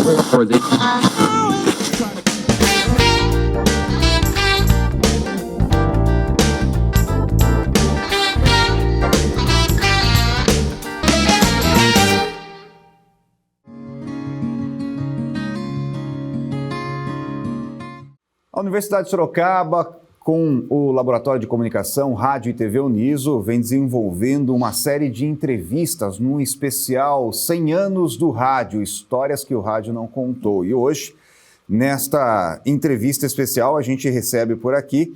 A Universidade de Sorocaba, com o Laboratório de Comunicação, Rádio e TV Uniso, vem desenvolvendo uma série de entrevistas no especial 100 anos do rádio, histórias que o rádio não contou. E hoje, nesta entrevista especial, a gente recebe por aqui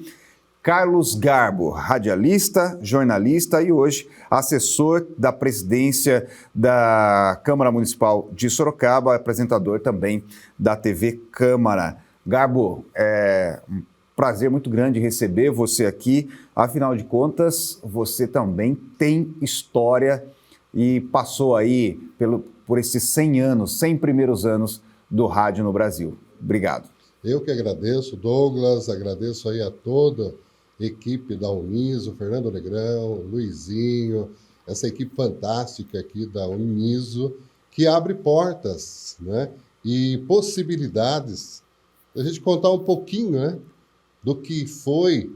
Carlos Garbo, radialista, jornalista e hoje assessor da presidência da Câmara Municipal de Sorocaba, apresentador também da TV Câmara. Garbo, é um prazer muito grande receber você aqui. Afinal de contas, você também tem história e passou aí por esses 100 anos, 100 primeiros anos do rádio no Brasil. Obrigado. Eu que agradeço, Douglas, agradeço aí a toda a equipe da Uniso, Fernando Negrão, Luizinho, essa equipe fantástica aqui da Uniso, que abre portas, né, e possibilidades a gente contar um pouquinho, né, do que foi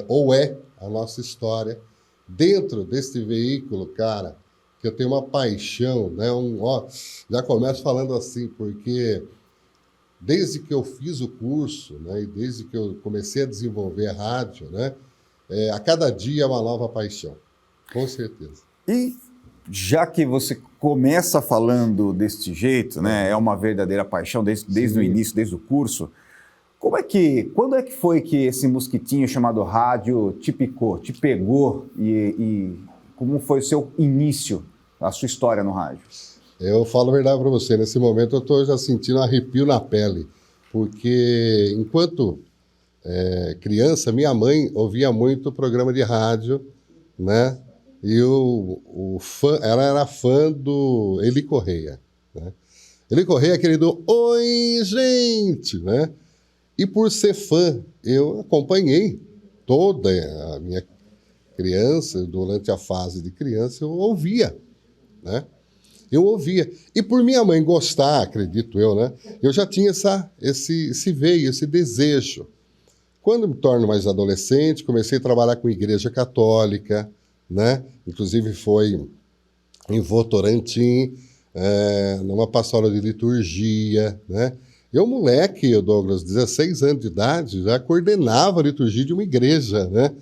ou é a nossa história dentro desse veículo, cara, que eu tenho uma paixão, né, já começo falando assim, porque desde que eu fiz o curso, né, e desde que eu comecei a desenvolver a rádio, né, a cada dia é uma nova paixão, com certeza. E já que você começa falando desse jeito, né, é uma verdadeira paixão desde o início, desde o curso. Quando é que foi que esse mosquitinho chamado rádio te picou, te pegou e como foi o seu início, a sua história no rádio? Eu falo a verdade para você, nesse momento eu estou já sentindo um arrepio na pele, porque enquanto criança, minha mãe ouvia muito programa de rádio, né? E ela era fã do Eli Correia, né? Eli Correia, aquele do Oi, gente, né? E por ser fã, eu acompanhei toda a minha criança, durante a fase de criança, eu ouvia, né? Eu ouvia. E por minha mãe gostar, acredito eu, né? Eu já tinha esse veio, esse desejo. Quando me torno mais adolescente, comecei a trabalhar com igreja católica, né? Inclusive foi em Votorantim, numa pastoral de liturgia, né? Eu, moleque, Douglas, 16 anos de idade, já coordenava a liturgia de uma igreja, né?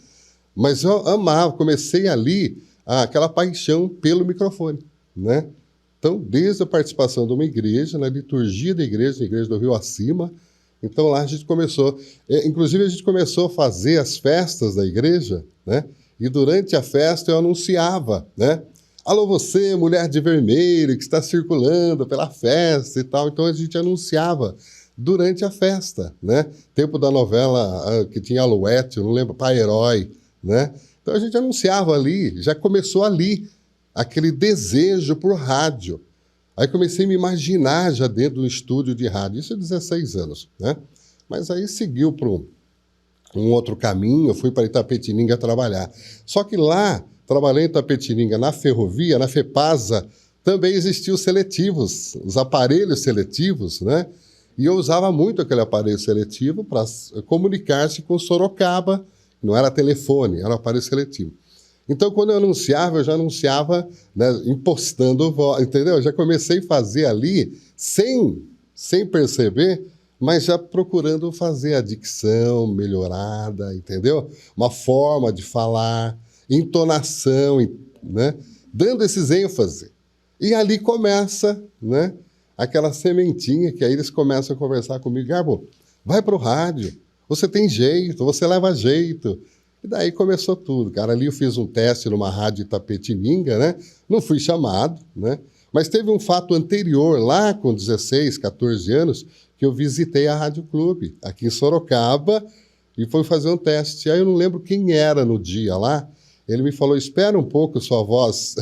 Mas eu amava, comecei ali aquela paixão pelo microfone, né? Então, desde a participação de uma igreja, na liturgia da igreja, na igreja do Rio Acima, então lá a gente começou, inclusive a gente começou a fazer as festas da igreja, né? E durante a festa eu anunciava, né? Alô você, mulher de vermelho, que está circulando pela festa e tal. Então a gente anunciava durante a festa, né? Tempo da novela que tinha Alouette, eu não lembro, Pai Herói, né? Então a gente anunciava ali, já começou ali aquele desejo por rádio. Aí comecei a me imaginar já dentro do estúdio de rádio, isso é 16 anos, né? Mas aí seguiu para um outro caminho, eu fui para Itapetininga trabalhar. Só que lá, trabalhei em Itapetininga, na ferrovia, na FEPASA, também existiam os seletivos, os aparelhos seletivos, né? E eu usava muito aquele aparelho seletivo para comunicar-se com Sorocaba, não era telefone, era um aparelho seletivo. Então, quando eu já anunciava, né, impostando voz, entendeu? Eu já comecei a fazer ali, sem perceber, mas já procurando fazer a dicção melhorada, entendeu? Uma forma de falar, entonação, né? Dando esses ênfase. E ali começa, né, aquela sementinha que aí eles começam a conversar comigo. Garbo, vai para o rádio, você tem jeito, você leva jeito. E daí começou tudo, cara. Ali eu fiz um teste numa rádio Itapetininga, né? Não fui chamado, né? Mas teve um fato anterior, lá com 16, 14 anos, que eu visitei a Rádio Clube, aqui em Sorocaba, e fui fazer um teste. Aí eu não lembro quem era no dia lá. Ele me falou, espera um pouco sua voz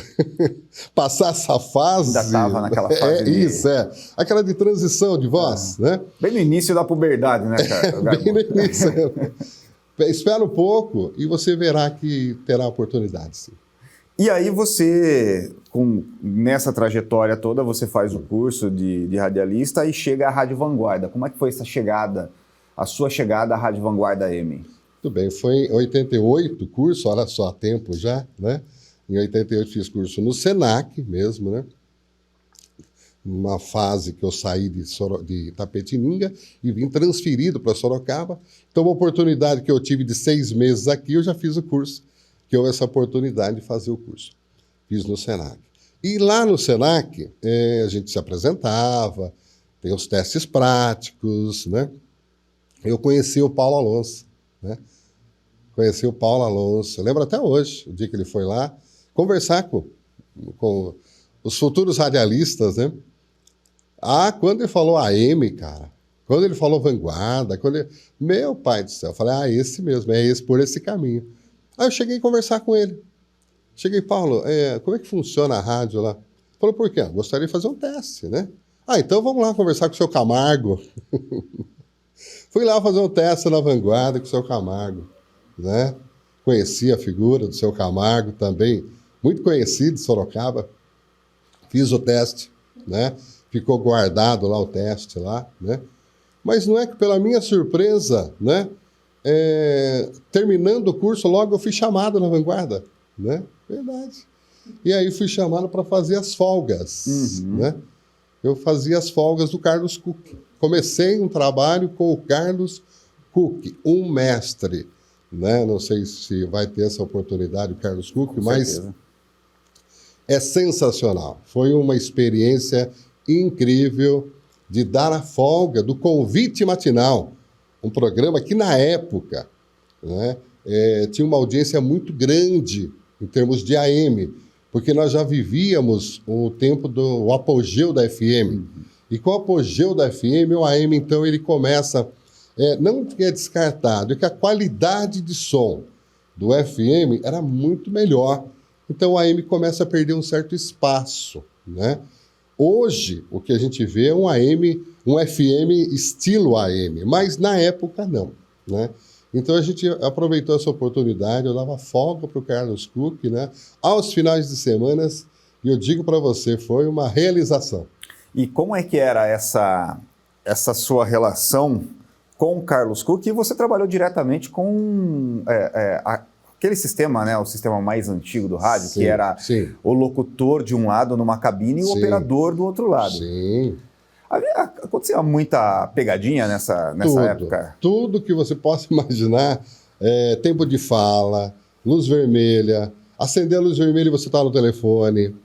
passar essa fase. Ainda estava naquela fase. Isso, aquela de transição de voz, né? Bem no início da puberdade, né, cara? Bem no início. Espera um pouco e você verá que terá oportunidade, sim. E aí você, nessa trajetória toda, você faz o curso de radialista e chega à Rádio Vanguarda. Como é que foi essa chegada, a sua chegada à Rádio Vanguarda AM? Tudo bem, foi em 88 o curso, olha só, há tempo já, né? Em 88 fiz curso no Senac mesmo, né? Numa fase que eu saí de Itapetininga e vim transferido para Sorocaba. Então, uma oportunidade que eu tive de 6 meses aqui, eu já fiz o curso, que houve essa oportunidade de fazer o curso. Fiz no Senac. E lá no Senac, a gente se apresentava, tem os testes práticos, né? Eu conheci o Paulo Alonso, né? Conheci o Paulo Alonso, eu lembro até hoje, o dia que ele foi lá, conversar com os futuros radialistas, né? Quando ele falou AM, cara, quando ele falou Vanguarda, meu pai do céu, eu falei, esse mesmo, é esse, por esse caminho. Aí eu cheguei a conversar com ele. Cheguei, Paulo, como é que funciona a rádio lá? Ele falou, por quê? Gostaria de fazer um teste, né? Então vamos lá conversar com o seu Camargo. Fui lá fazer um teste na Vanguarda com o seu Camargo, né? Conheci a figura do seu Camargo também, muito conhecido de Sorocaba. Fiz o teste, né? Ficou guardado lá o teste lá, né? Mas não é que pela minha surpresa, né? Terminando o curso, logo eu fui chamado na Vanguarda, né? Verdade. E aí fui chamado para fazer as folgas, né? Eu fazia as folgas do Carlos Cook. Comecei um trabalho com o Carlos Cook, um mestre, né? Não sei se vai ter essa oportunidade o Carlos Cook, mas é sensacional. Foi uma experiência incrível de dar a folga do Convite Matinal, um programa que na época, né, tinha uma audiência muito grande em termos de AM, porque nós já vivíamos o tempo do apogeu da FM. E com o apogeu da FM, o AM, então, ele começa... não que é descartado, é que a qualidade de som do FM era muito melhor. Então, o AM começa a perder um certo espaço, né? Hoje, o que a gente vê é um AM, um FM estilo AM, mas na época não, né? Então, a gente aproveitou essa oportunidade, eu dava folga para o Carlos Cook, né? Aos finais de semana, e eu digo para você, foi uma realização. E como é que era essa sua relação com o Carlos Cook? E você trabalhou diretamente com aquele sistema, né? O sistema mais antigo do rádio, sim, que era sim. O locutor de um lado numa cabine e o operador do outro lado. Sim. Acontecia muita pegadinha nessa época? Tudo que você possa imaginar, tempo de fala, luz vermelha, acender a luz vermelha e você está no telefone,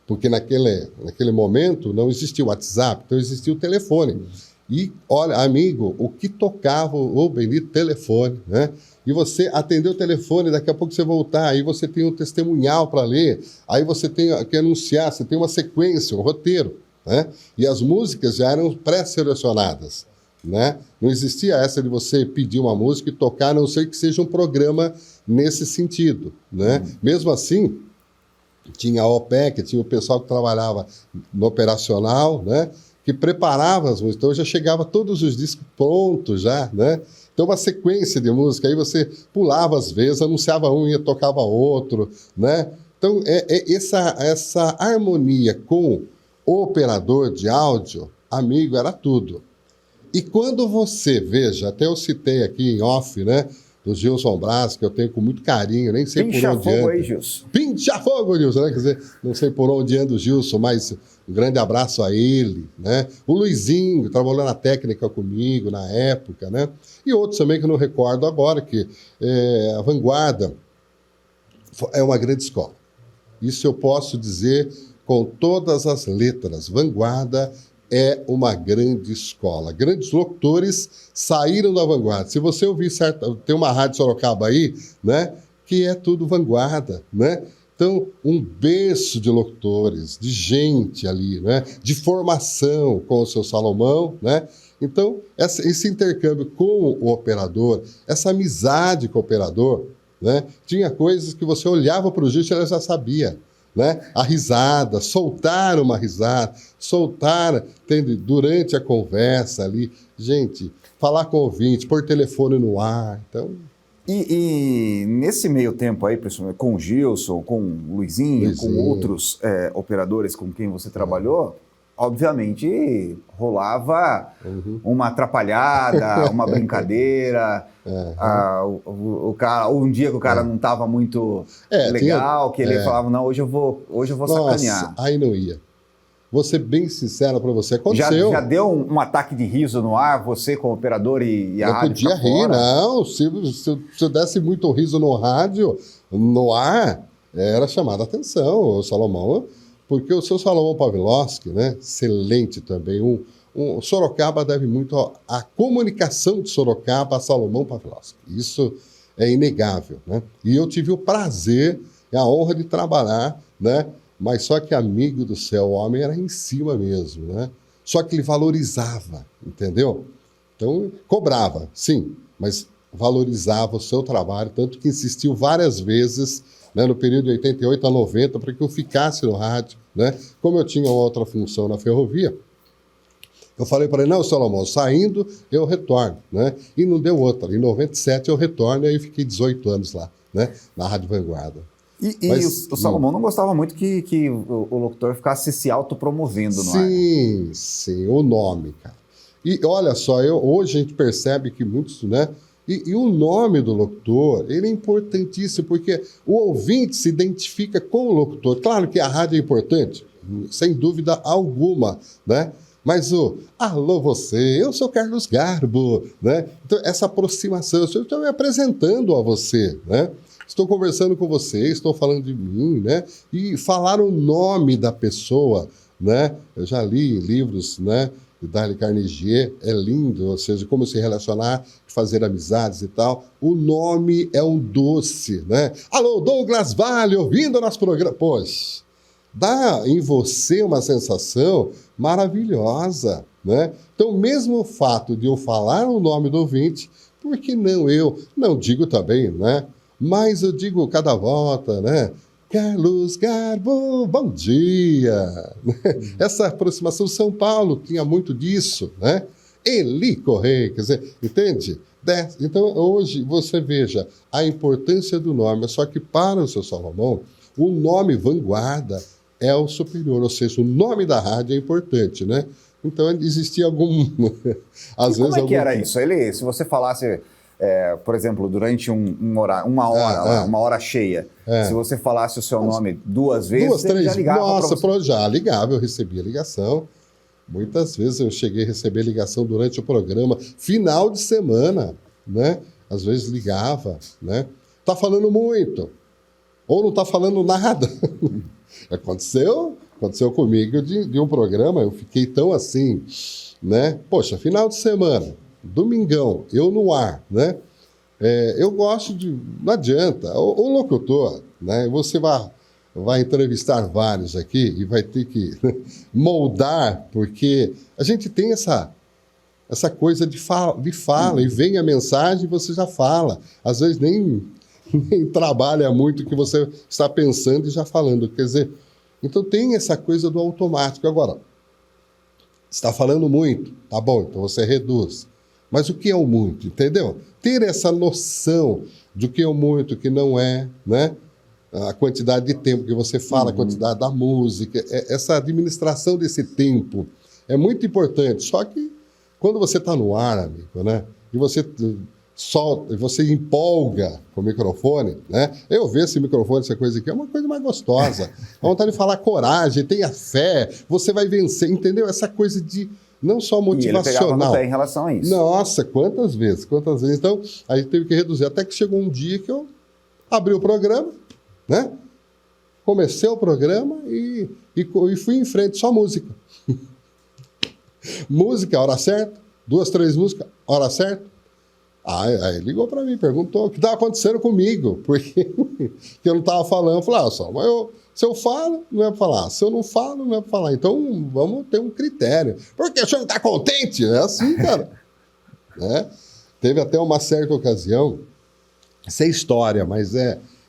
porque naquele momento não existia o WhatsApp, então existia o telefone. E, olha, amigo, o que tocava o bendito telefone, né? E você atendeu o telefone, daqui a pouco você voltar, aí você tem um testemunhal para ler, aí você tem que anunciar, você tem uma sequência, um roteiro, né? E as músicas já eram pré-selecionadas, né? Não existia essa de você pedir uma música e tocar, a não ser que seja um programa nesse sentido, né? Mesmo assim, tinha a OPEC, tinha o pessoal que trabalhava no operacional, né? Que preparava as músicas, então já chegava todos os discos prontos já, né? Então uma sequência de música, aí você pulava às vezes, anunciava um e tocava outro, né? Então essa harmonia com o operador de áudio, amigo, era tudo. E quando você, veja, até eu citei aqui em off, né? Do Gilson Braz, que eu tenho com muito carinho, nem sei por onde anda. Pincha fogo aí, Gilson. Pincha fogo, Gilson, né? Quer dizer, não sei por onde anda o Gilson, mas um grande abraço a ele, né? O Luizinho, que trabalhou na técnica comigo na época, né? E outros também que eu não recordo agora, que a Vanguarda é uma grande escola. Isso eu posso dizer com todas as letras. Vanguarda é uma grande escola. Grandes locutores saíram da Vanguarda. Se você ouvir tem uma rádio Sorocaba aí, né, que é tudo Vanguarda, né? Então, um berço de locutores, de gente ali, né, de formação com o seu Salomão, né? Então, esse intercâmbio com o operador, essa amizade com o operador, né, tinha coisas que você olhava para o Gilson e ela já sabia. Né? A risada, soltar uma risada, entende? Durante a conversa ali, gente, falar com o ouvinte, pôr telefone no ar, então... E nesse meio tempo aí, principalmente com o Gilson, com o Luizinho, com outros operadores com quem você trabalhou, obviamente rolava uma atrapalhada, uma brincadeira. O cara, um dia que o cara não estava muito legal, que ele falava, não, hoje eu vou sacanear. Aí não ia. Vou ser bem sincero para você, aconteceu. Já deu um ataque de riso no ar, você como operador e a não rádio podia rir, não. Se eu desse muito riso no rádio, no ar, era chamada a atenção, o Salomão, porque o seu Salomão Pavlovsky, né, excelente também, o Sorocaba deve muito à comunicação de Sorocaba a Salomão Pavlovsky. Isso é inegável, né? E eu tive o prazer e a honra de trabalhar, né? Mas só que, amigo do céu, o homem era em cima mesmo, né? Só que ele valorizava, entendeu? Então, cobrava, sim, mas valorizava o seu trabalho, tanto que insistiu várias vezes, né, no período de 88 a 90, para que eu ficasse no rádio, né? Como eu tinha outra função na ferrovia, eu falei para ele, não, Salomão, saindo, eu retorno, né? E não deu outra. Em 97 eu retorno, e aí fiquei 18 anos lá, né? Na Rádio Vanguarda. Mas o Salomão não gostava muito que o locutor ficasse se autopromovendo no ar. Sim, o nome, cara. E olha só, hoje a gente percebe que muitos, né? E o nome do locutor, ele é importantíssimo, porque o ouvinte se identifica com o locutor. Claro que a rádio é importante, sem dúvida alguma, né? Mas alô você, eu sou Carlos Garbo, né? Então, essa aproximação, eu estou me apresentando a você, né? Estou conversando com você, estou falando de mim, né? E falar o nome da pessoa, né? Eu já li livros, né? De Dale Carnegie, é lindo, ou seja, como se relacionar, fazer amizades e tal. O nome é um doce, né? Alô, Douglas Vale, ouvindo o nosso programa. Poxa, dá em você uma sensação maravilhosa, né? Então, mesmo o fato de eu falar o nome do ouvinte, por que não eu? Não digo também, né? Mas eu digo cada volta, né? Carlos Garbo, bom dia! Essa aproximação, São Paulo tinha muito disso, né? Eli Correia, quer dizer, entende? Então, hoje, você veja a importância do nome, só que para o seu Salomão, o nome Vanguarda é o superior, ou seja, o nome da rádio é importante, né? Então, existia algum... às vezes, como é que era isso? Ele, se você falasse... por exemplo, durante uma hora cheia, se você falasse o seu nome duas vezes, duas, três, já ligava. Nossa, já ligava, eu recebia ligação. Muitas vezes eu cheguei a receber ligação durante o programa, final de semana, né? Às vezes ligava, né? Tá falando muito, ou não tá falando nada. Aconteceu comigo de um programa, eu fiquei tão assim, né? Poxa, final de semana, domingão, eu no ar, né? Eu gosto de... Não adianta. O locutor, né? Você vai entrevistar vários aqui e vai ter que moldar, porque a gente tem essa coisa de fala e vem a mensagem e você já fala. Às vezes nem trabalha muito o que você está pensando e já falando. Quer dizer, então tem essa coisa do automático. Agora, está falando muito, tá bom, então você reduz. Mas o que é o muito, entendeu? Ter essa noção do que é o muito, o que não é, né? A quantidade de tempo que você fala, a quantidade da música, essa administração desse tempo é muito importante. Só que quando você está no ar, amigo, né? E você solta, você empolga com o microfone, né? Eu vejo esse microfone, essa coisa aqui, é uma coisa mais gostosa. A vontade de falar coragem, tenha fé, você vai vencer, entendeu? Essa coisa de... Não só motivacional. E ele pegava no pé em relação a isso. Nossa, quantas vezes. Então, a gente teve que reduzir. Até que chegou um dia que eu abri o programa, né? Comecei o programa e fui em frente, só música. Música, hora certa. 2, 3 músicas, hora certa. Aí ligou para mim, perguntou o que estava acontecendo comigo, porque que eu não estava falando. Eu falei, se eu falo, não é para falar. Se eu não falo, não é para falar. Então, vamos ter um critério. Porque o senhor não está contente? É assim, cara. Né? Teve até uma certa ocasião, essa é história, mas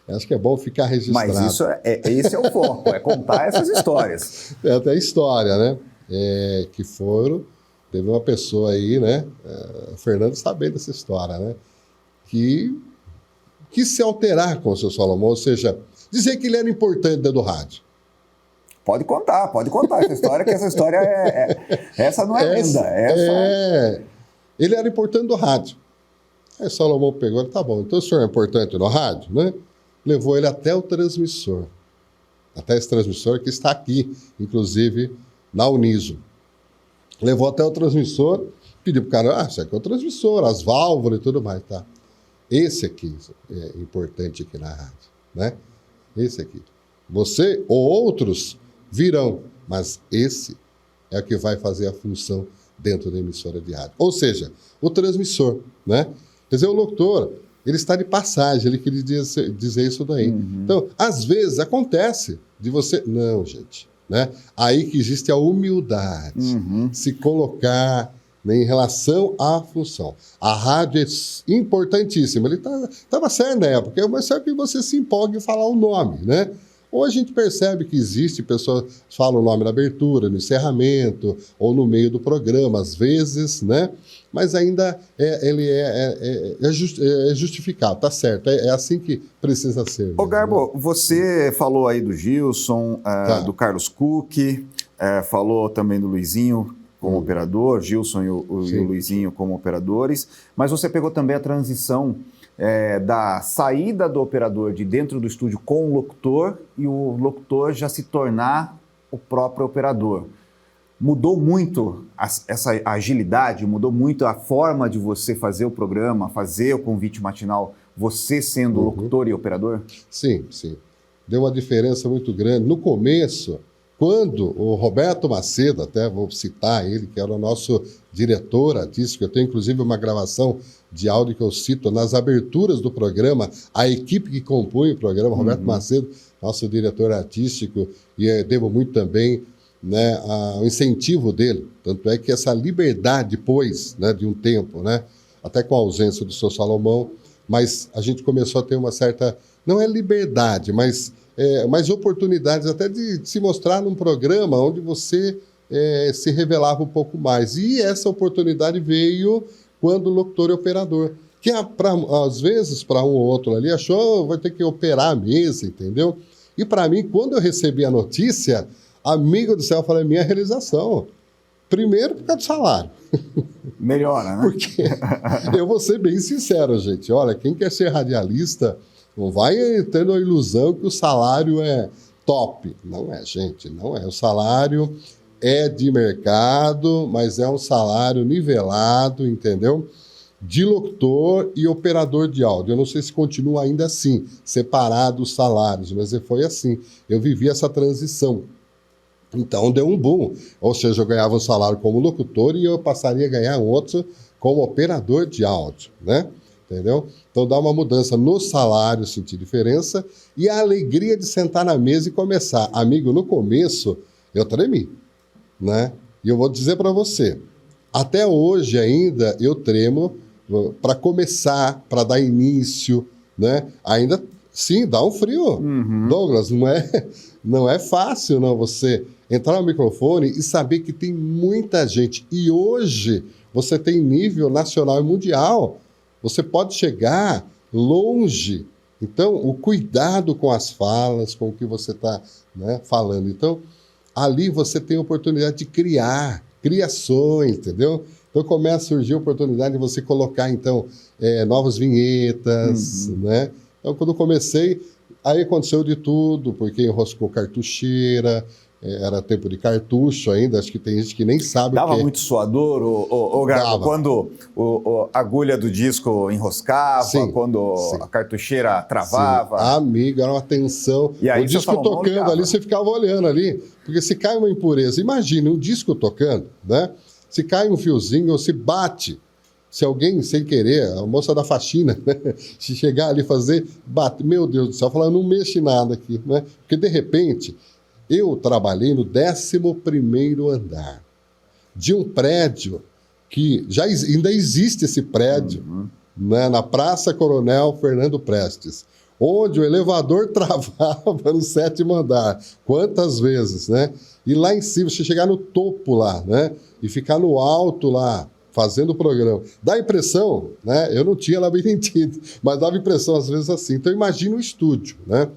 acho que é bom ficar registrado. Mas esse é o foco, é contar essas histórias. É até história, né? Teve uma pessoa aí, né? O Fernando está bem dessa história, né? Que quis se alterar com o seu Salomão, ou seja, dizer que ele era importante dentro do rádio. Pode contar essa história, que essa história essa não é lenda. Ele era importante do rádio. Aí Salomão pegou, tá bom, então o senhor é importante no rádio, né? Levou ele até o transmissor. Até esse transmissor que está aqui, inclusive, na Uniso. Levou até o transmissor, pediu para o cara, isso aqui é o transmissor, as válvulas e tudo mais, tá? Esse aqui é importante aqui na rádio, né? Esse aqui. Você ou outros virão, mas esse é o que vai fazer a função dentro da emissora de rádio. Ou seja, o transmissor, né? Quer dizer, o locutor, ele está de passagem, ele queria dizer isso daí. Então, às vezes, acontece de você... Não, gente, né? Aí que existe a humildade, se colocar, né, em relação à função. A rádio é importantíssima. Ele estava certo na época, mas serve que você se empolgue em falar o nome, né? Ou a gente percebe que existe, pessoas falam o nome na abertura, no encerramento, ou no meio do programa, às vezes, né? Mas ainda ele é justificado, tá certo, é assim que precisa ser. Mesmo, Ô Garbo, né? Você falou aí do Gilson, do Carlos Cook, falou também do Luizinho como operador, Gilson e o Luizinho como operadores, mas você pegou também a transição da saída do operador de dentro do estúdio com o locutor e o locutor já se tornar o próprio operador. Mudou muito essa agilidade, mudou muito a forma de você fazer o programa, fazer o convite matinal, você sendo locutor e operador? Sim, sim. Deu uma diferença muito grande. No começo, quando o Roberto Macedo, até vou citar ele, que era o nosso diretor artístico, eu tenho inclusive uma gravação de áudio que eu cito nas aberturas do programa, a equipe que compõe o programa, Roberto Macedo, nosso diretor artístico, e devo muito também, né, ao incentivo dele. Tanto é que essa liberdade depois, né, de um tempo, né, até com a ausência do seu Salomão, mas a gente começou a ter uma certa, não é liberdade, mas mais oportunidades até de se mostrar num programa onde você se revelava um pouco mais. E essa oportunidade veio quando locutor e operador, que às vezes para um ou outro ali achou, vai ter que operar a mesa, entendeu? E para mim, quando eu recebi a notícia, amigo do céu, eu falei, minha realização. Primeiro, por causa do salário. Melhora, né? Porque eu vou ser bem sincero, gente. Olha, quem quer ser radialista, não vai tendo a ilusão que o salário é top. Não é, gente, não é. O salário é de mercado, mas é um salário nivelado, entendeu? De locutor e operador de áudio. Eu não sei se continua ainda assim, separado os salários, mas foi assim. Eu vivi essa transição. Então, deu um boom. Ou seja, eu ganhava um salário como locutor e eu passaria a ganhar outro como operador de áudio, né? Entendeu? Então, dá uma mudança no salário, sentir diferença, e a alegria de sentar na mesa e começar. Amigo, no começo, eu tremi, né? E eu vou dizer para você, até hoje ainda eu tremo para começar, para dar início, né? Ainda, sim, dá um frio. Douglas, não é fácil, não, você entrar no microfone e saber que tem muita gente. E hoje você tem nível nacional e mundial. Você pode chegar longe. Então, o cuidado com as falas, com o que você está, né, falando. Então, ali você tem a oportunidade de criar, criações, entendeu? Então, começa a surgir a oportunidade de você colocar, então, novas vinhetas, né? Então, quando eu comecei, aí aconteceu de tudo, porque enroscou cartucheira, era tempo de cartucho ainda, acho que tem gente que nem sabe Dava o que é. muito suador, o Garbo, Dava. quando a agulha do disco enroscava, Sim, quando sim. a cartucheira travava. Sim. Amigo, era uma tensão. E aí o seu disco Salomão tocando ligava. ali, você ficava olhando ali, porque se cai uma impureza, imagine um disco tocando, né? Se cai um fiozinho ou se bate, se alguém, sem querer, a moça da faxina, né? Se chegar ali e fazer, bate, meu Deus do céu, falar, não mexe nada aqui, né? Porque, de repente, eu trabalhei no 11º andar de um prédio que ainda existe esse prédio, né, na Praça Coronel Fernando Prestes, onde o elevador travava no 7º andar. Quantas vezes, né? E lá em cima, você chegar no topo lá, né? E ficar no alto lá, fazendo o programa. Dá a impressão, né? Eu não tinha labirintite, mas dava impressão às vezes assim. Então imagina o estúdio, né?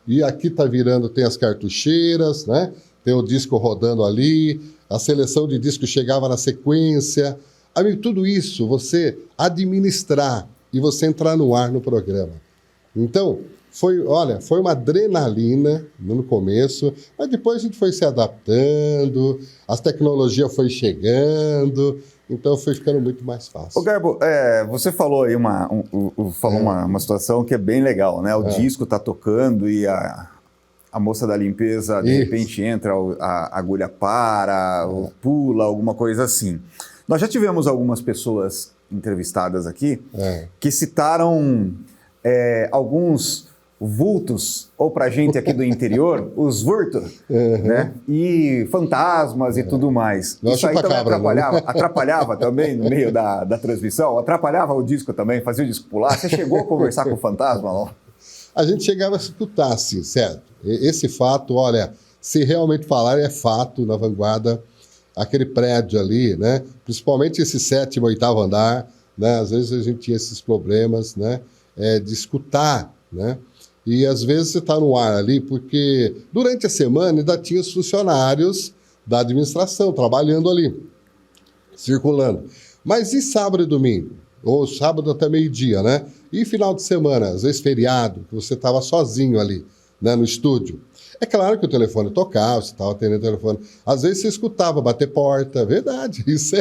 E aqui tá virando, tem as cartucheiras, né? Tem o disco rodando ali, a seleção de discos chegava na sequência. Amigo, tudo isso você administrar e você entrar no ar no programa. Então, foi uma adrenalina no começo, mas depois a gente foi se adaptando, as tecnologias foi chegando, então foi ficando muito mais fácil. Ô Garbo, você falou aí uma situação que é bem legal, né? O disco tá tocando e a moça da limpeza, de repente, entra, a agulha para, pula, alguma coisa assim. Nós já tivemos algumas pessoas entrevistadas aqui que citaram alguns vultos, ou pra gente aqui do interior, os vurtos, né? E fantasmas e tudo mais. Não, isso aí também atrapalhava também no meio da transmissão? Atrapalhava o disco também? Fazia o disco pular? Você chegou a conversar com o fantasma, não? A gente chegava a escutar, sim, certo? Esse fato, olha, se realmente falar, é fato na Vanguarda, aquele prédio ali, né? Principalmente esse 7º, 8º andar, né? Às vezes a gente tinha esses problemas, né? De escutar, né? E às vezes você está no ar ali, porque durante a semana ainda tinha os funcionários da administração trabalhando ali, circulando. Mas e sábado e domingo? Ou sábado até meio-dia, né? E final de semana, às vezes feriado, que você estava sozinho ali, né, no estúdio. É claro que o telefone tocava, você estava atendendo o telefone. Às vezes você escutava bater porta, verdade, isso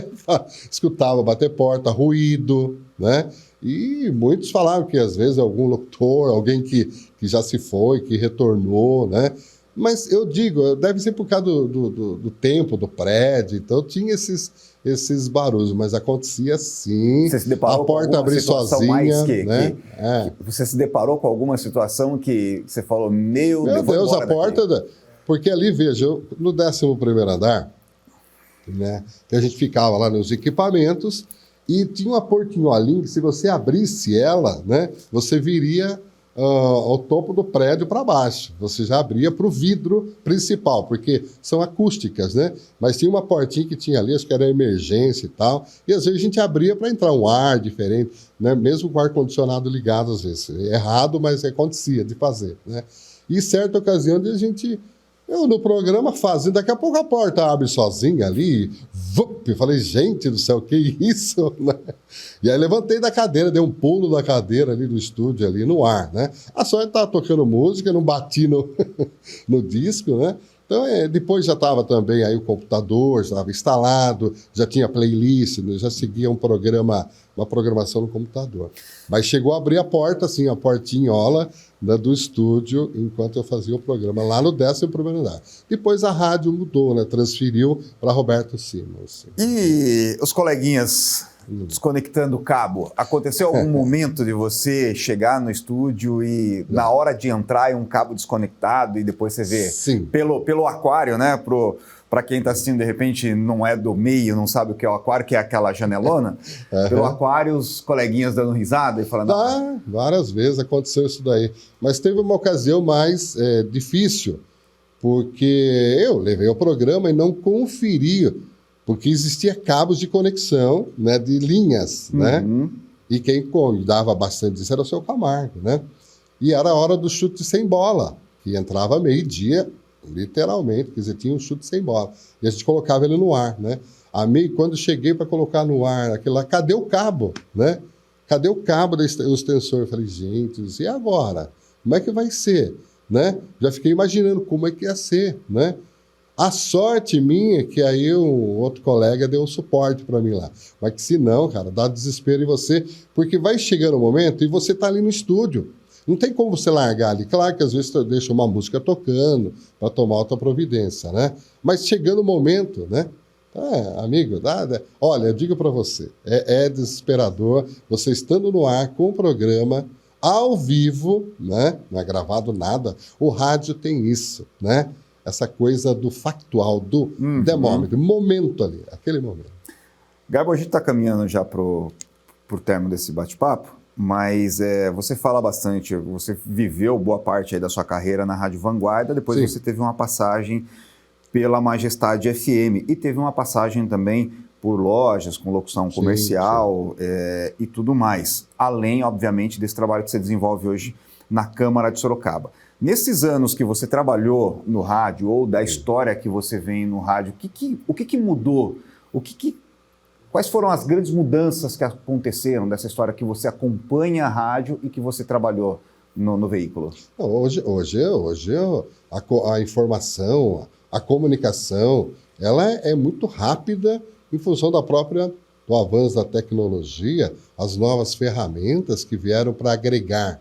escutava bater porta, ruído, né? E muitos falaram que às vezes algum locutor, alguém que já se foi, que retornou, né? Mas eu digo, deve ser por causa do tempo, do prédio, então tinha esses barulhos, mas acontecia sim, você se deparou a porta abrir sozinha, né? Você se deparou com alguma situação que você falou, meu Deus, a porta, porque ali, veja, no 11º andar, né, que a gente ficava lá nos equipamentos, e tinha uma portinholinha que se você abrisse ela, né, você viria ao topo do prédio para baixo. Você já abria para o vidro principal, porque são acústicas, né? Mas tinha uma portinha que tinha ali, acho que era emergência e tal, e às vezes a gente abria para entrar um ar diferente, né? Mesmo com o ar-condicionado ligado, às vezes. Errado, mas acontecia de fazer, né? E certa ocasião eu no programa fazendo, daqui a pouco a porta abre sozinha ali, eu falei, gente do céu, que isso? E aí levantei da cadeira, dei um pulo da cadeira ali do estúdio, ali no ar, né? A sorte estava tocando música, não bati no disco, né? Então, depois já estava também aí o computador, já estava instalado, já tinha playlist, já seguia uma programação no computador. Mas chegou a abrir a porta, assim, a portinhola, né, do estúdio, enquanto eu fazia o programa lá no 11º andar. Depois a rádio mudou, né? Transferiu para Roberto Simons. E os coleguinhas desconectando o cabo, aconteceu algum momento de você chegar no estúdio e na hora de entrar um cabo desconectado e depois você vê pelo aquário, né? Para quem está assistindo, de repente, não é do meio, não sabe o que é o aquário, que é aquela janelona. Pelo aquário, os coleguinhas dando risada e falando... Várias vezes aconteceu isso daí. Mas teve uma ocasião mais difícil, porque eu levei o programa e não conferi, porque existia cabos de conexão, né, de linhas, né? E quem cuidava bastante disso era o seu Camargo, né? E era a hora do chute sem bola, que entrava meio-dia, literalmente, quer dizer, tinha um chute sem bola. E a gente colocava ele no ar, né? Quando cheguei para colocar no ar, aquilo lá, cadê o cabo, né? Cadê o cabo do extensor? Eu falei, gente, e agora? Como é que vai ser, né? Já fiquei imaginando como é que ia ser, né? A sorte minha é que aí um outro colega deu um suporte para mim lá. Mas que se não, cara, dá desespero em você, porque vai chegando um momento e você tá ali no estúdio. Não tem como você largar ali. Claro que às vezes você deixa uma música tocando para tomar outra providência, né? Mas chegando o momento, né? Amigo, olha, eu digo para você, é desesperador você estando no ar com o programa ao vivo, né? Não é gravado nada. O rádio tem isso, né? Essa coisa do factual, do demômetro, momento ali, aquele momento. Garbo, a gente está caminhando já para o término desse bate-papo, mas você fala bastante, você viveu boa parte aí da sua carreira na Rádio Vanguarda, depois você teve uma passagem pela Majestade FM e teve uma passagem também por lojas, com locução comercial e tudo mais. Além, obviamente, desse trabalho que você desenvolve hoje na Câmara de Sorocaba. Nesses anos que você trabalhou no rádio, ou da história que você vem no rádio, o que mudou? Quais foram as grandes mudanças que aconteceram dessa história que você acompanha a rádio e que você trabalhou no veículo? Hoje a informação, a comunicação, ela é muito rápida em função do avanço da tecnologia, as novas ferramentas que vieram para agregar,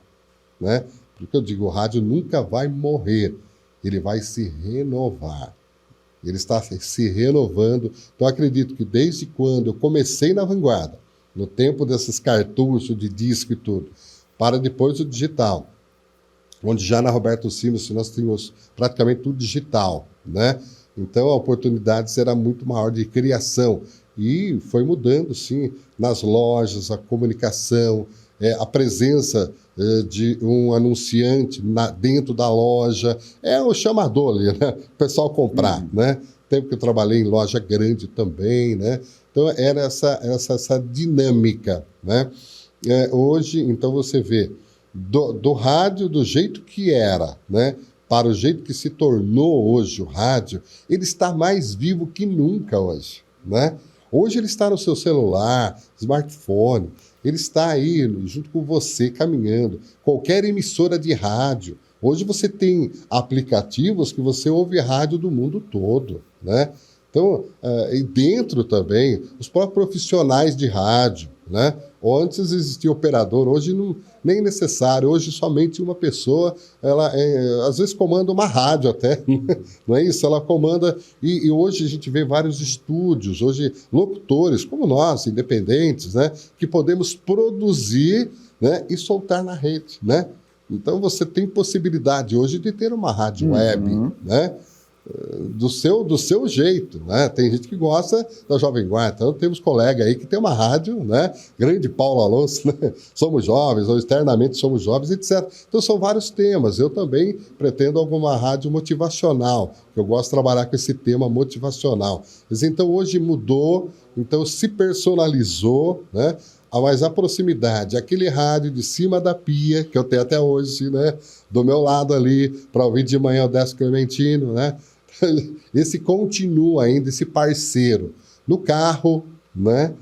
né? Porque eu digo, o rádio nunca vai morrer, ele vai se renovar. Ele está se renovando. Então, acredito que desde quando eu comecei na vanguarda, no tempo desses cartuchos de disco e tudo, para depois o digital, onde já na Roberto Simas nós tínhamos praticamente tudo digital, né? Então, a oportunidade será muito maior de criação. E foi mudando, sim, nas lojas, a comunicação, a presença de um anunciante dentro da loja, o chamador ali, né? O pessoal comprar, né? Tempo que eu trabalhei em loja grande também, né? Então, era essa dinâmica, né? Hoje, então, você vê do rádio do jeito que era, né? Para o jeito que se tornou hoje o rádio, ele está mais vivo que nunca hoje, né? Hoje ele está no seu celular, smartphone, ele está aí junto com você, caminhando. Qualquer emissora de rádio. Hoje você tem aplicativos que você ouve rádio do mundo todo, né? Então, e dentro também, os próprios profissionais de rádio, né? Antes existia operador, hoje nem necessário. Hoje somente uma pessoa, ela às vezes comanda uma rádio até, não é isso? Ela comanda, e hoje a gente vê vários estúdios, hoje locutores como nós, independentes, né? Que podemos produzir, né? E soltar na rede, né? Então você tem possibilidade hoje de ter uma rádio web, né? Do seu jeito, né? Tem gente que gosta da Jovem Guarda, então temos colega aí que tem uma rádio, né? Grande Paulo Alonso, né? Somos jovens, ou externamente somos jovens, etc. Então são vários temas. Eu também pretendo alguma rádio motivacional, que eu gosto de trabalhar com esse tema motivacional. Mas então hoje mudou, então se personalizou, né? Mas a proximidade, aquele rádio de cima da pia, que eu tenho até hoje, né? Do meu lado ali, para ouvir de manhã o Décio Clementino, né? Esse continua ainda, esse parceiro. No carro, né?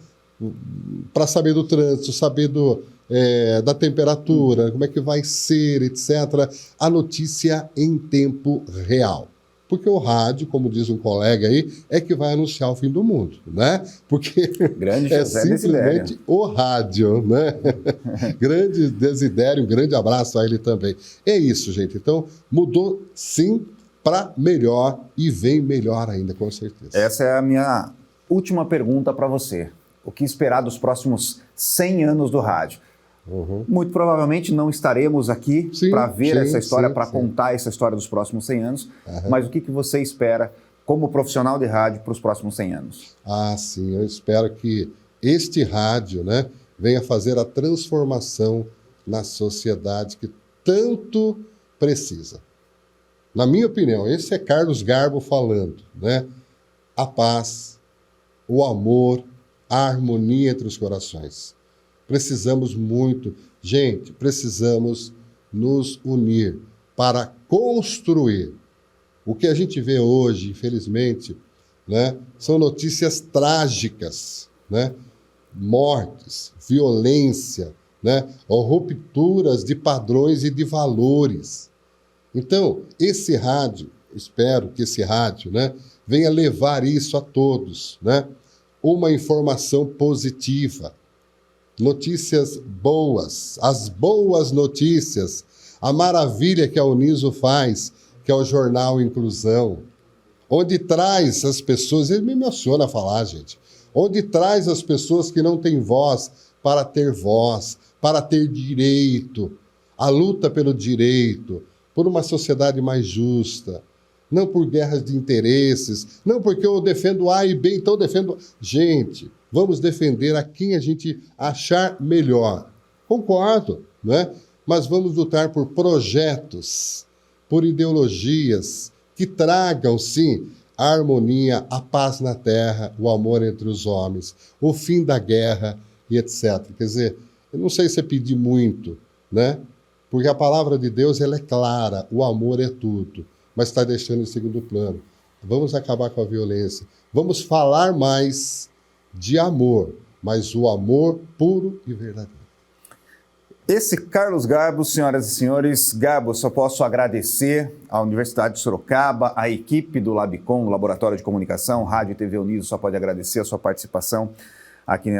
Para saber do trânsito, saber da temperatura, como é que vai ser, etc. A notícia em tempo real. Porque o rádio, como diz um colega aí, é que vai anunciar o fim do mundo, né? Porque é simplesmente o rádio, né? Grande Desidério, um grande abraço a ele também. É isso, gente. Então, mudou sim para melhor e vem melhor ainda, com certeza. Essa é a minha última pergunta para você. O que esperar dos próximos 100 anos do rádio? Muito provavelmente não estaremos aqui para ver essa história, para contar essa história dos próximos 100 anos, mas o que você espera como profissional de rádio para os próximos 100 anos? Ah, sim, eu espero que este rádio, né, venha fazer a transformação na sociedade que tanto precisa. Na minha opinião, esse é Carlos Garbo falando, né? A paz, o amor, a harmonia entre os corações. Precisamos muito, gente, precisamos nos unir para construir. O que a gente vê hoje, infelizmente, né, são notícias trágicas, né? Mortes, violência, né, ou rupturas de padrões e de valores. Então, esse rádio, espero que esse rádio, né, venha levar isso a todos, né? Uma informação positiva. Notícias boas, as boas notícias, a maravilha que a Uniso faz, que é o Jornal Inclusão, onde traz as pessoas, ele me emociona falar, gente, onde traz as pessoas que não têm voz para ter voz, para ter direito, a luta pelo direito, por uma sociedade mais justa, não por guerras de interesses, não porque eu defendo A e B, então eu defendo... Gente, vamos defender a quem a gente achar melhor. Concordo, né? Mas vamos lutar por projetos, por ideologias que tragam, sim, a harmonia, a paz na terra, o amor entre os homens, o fim da guerra e etc. Quer dizer, eu não sei se é pedir muito, né? Porque a palavra de Deus ela é clara, o amor é tudo, mas está deixando em segundo plano. Vamos acabar com a violência, vamos falar mais de amor, mas o amor puro e verdadeiro. Esse Carlos Garbo, senhoras e senhores, Garbo, só posso agradecer à Universidade de Sorocaba, à equipe do Labicom, Laboratório de Comunicação, Rádio e TV Uniso, só pode agradecer a sua participação aqui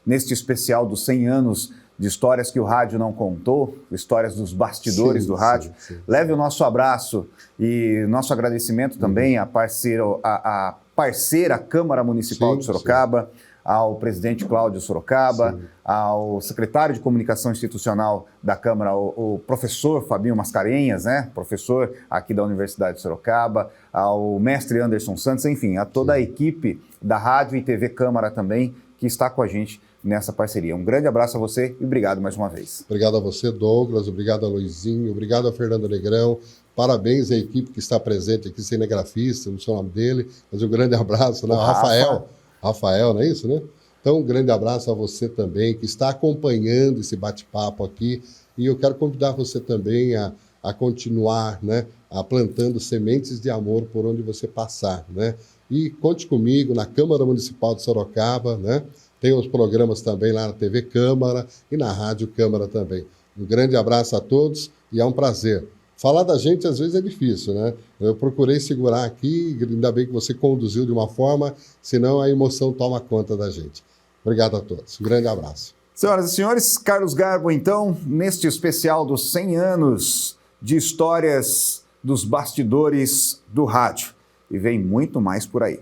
neste especial dos 100 anos de histórias que o rádio não contou, histórias dos bastidores do rádio. Sim. Leve o nosso abraço e nosso agradecimento também à parceira Câmara Municipal de Sorocaba, ao presidente Cláudio Sorocaba, ao secretário de Comunicação Institucional da Câmara, o professor Fabinho Mascarenhas, né? Professor aqui da Universidade de Sorocaba, ao mestre Anderson Santos, enfim, a toda a equipe da Rádio e TV Câmara também, que está com a gente nessa parceria. Um grande abraço a você e obrigado mais uma vez. Obrigado a você, Douglas, obrigado a Luizinho, obrigado a Fernando Negrão, parabéns à equipe que está presente aqui, cinegrafista, não sei o nome dele, mas um grande abraço, né? Rafael, não é isso, né? Então, um grande abraço a você também, que está acompanhando esse bate-papo aqui. E eu quero convidar você também a continuar, né? Plantando sementes de amor por onde você passar, né? E conte comigo na Câmara Municipal de Sorocaba, né? Tem os programas também lá na TV Câmara e na Rádio Câmara também. Um grande abraço a todos e é um prazer. Falar da gente às vezes é difícil, né? Eu procurei segurar aqui, ainda bem que você conduziu de uma forma, senão a emoção toma conta da gente. Obrigado a todos. Um grande abraço. Senhoras e senhores, Carlos Garbo, então, neste especial dos 100 anos de histórias dos bastidores do rádio. E vem muito mais por aí.